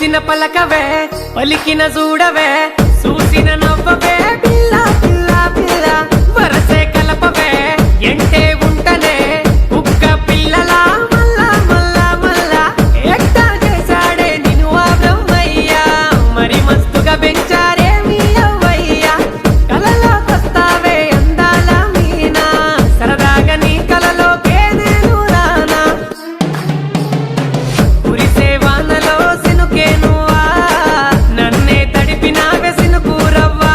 పలికిన పలకవే పలికిన చూడవే చూసిన నవ్వవే పిల్ల పిల్ల పిల్ల వరసే కలపవే ఎంటే ఉంటనే కుక్క పిల్లలా మల్లా మల్లా మల్లా ఎట్టా చేశాడే నిన్ను ఆ బ్రహ్మయ్యా మరి మస్తుగా పెంచారే మీ అవ్వయ్యా కలలోకొస్తావే అందాల మీనా సరదాగా నీ కలలోకే నేను రానా కురిసే వానలో సినుకే నువ్వా నన్నే తడిపినావే సినుకూరవ్వా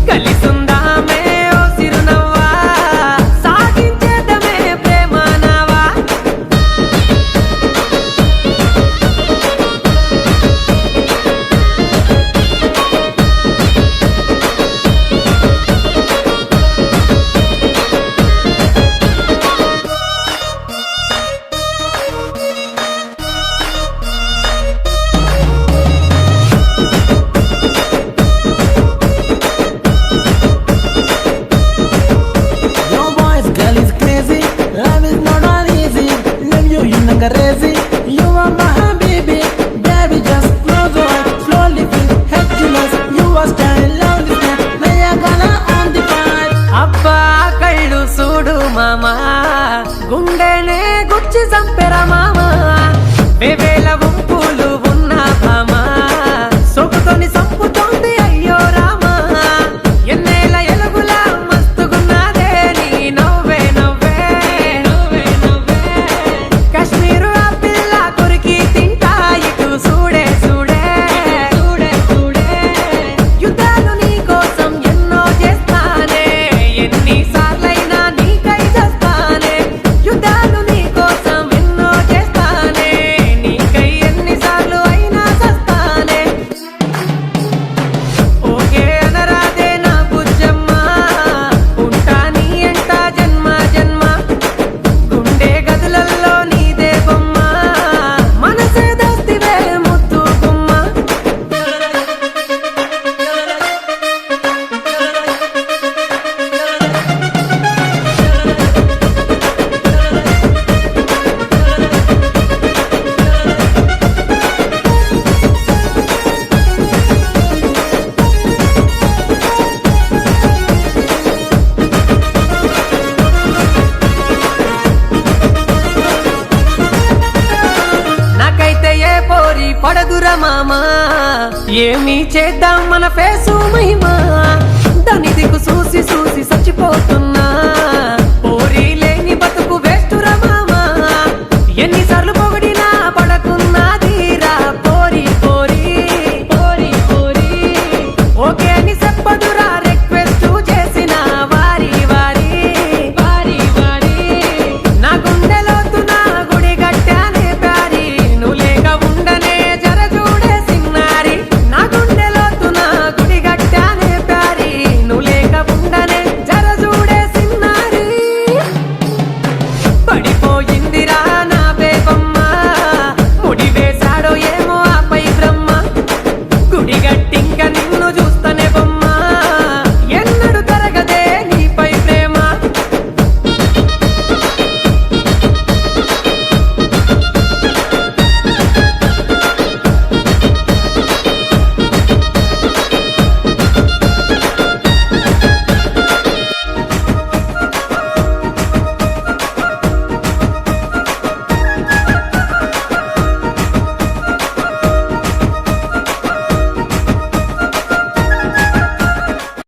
కలిసుందామే ఓ సిరునవ్వా సాగించేద్దామే ప్రేమ నావా Your voice, girl, is crazy. Love is not uneasy. Love you, you nigga crazy. You are my baby, baby, just close your eyes. Slowly feel happiness. You are standing loudly, Maya gonna on the fight. అబ్బా కళ్ళు చూడు మామా గుండెనే గుచ్చి చంపెరా మామా వేవేల వంపులు ఉన్న భామా సొగుతోని సంపుతోంది అయ్యో రామా ఎన్నేల ఎలుగులా మస్తుగున్నదే నీ నవ్వే నవ్వే నవ్వే నవ్వే కాశ్మీరు ఆ పిల్ల కొరికి తింటా ఇటు చూడే చూడే చూడే చూడే యుద్ధాలు నీ కోసం ఎన్నో చేస్తానే ఎన్నిసార్లైనా నీకై చేస్తానే యుద్ధాలు నీ కోసం ఎన్నో చేస్తానే నీకై ఎన్నిసార్లు అయినా చేస్తానే ఓకే అనరాదే నా బుజ్జమ్మ ఉంటా నీ ఎంట జన్మ జన్మ గుండె గదులల్లో నీదే బొమ్మ మనసే దోస్తివే ముద్దు గుమ్మ నాకైతే ఏ పోరి పడదురా మామా ఏమి చేద్దాం మన ఫేసు మహిమా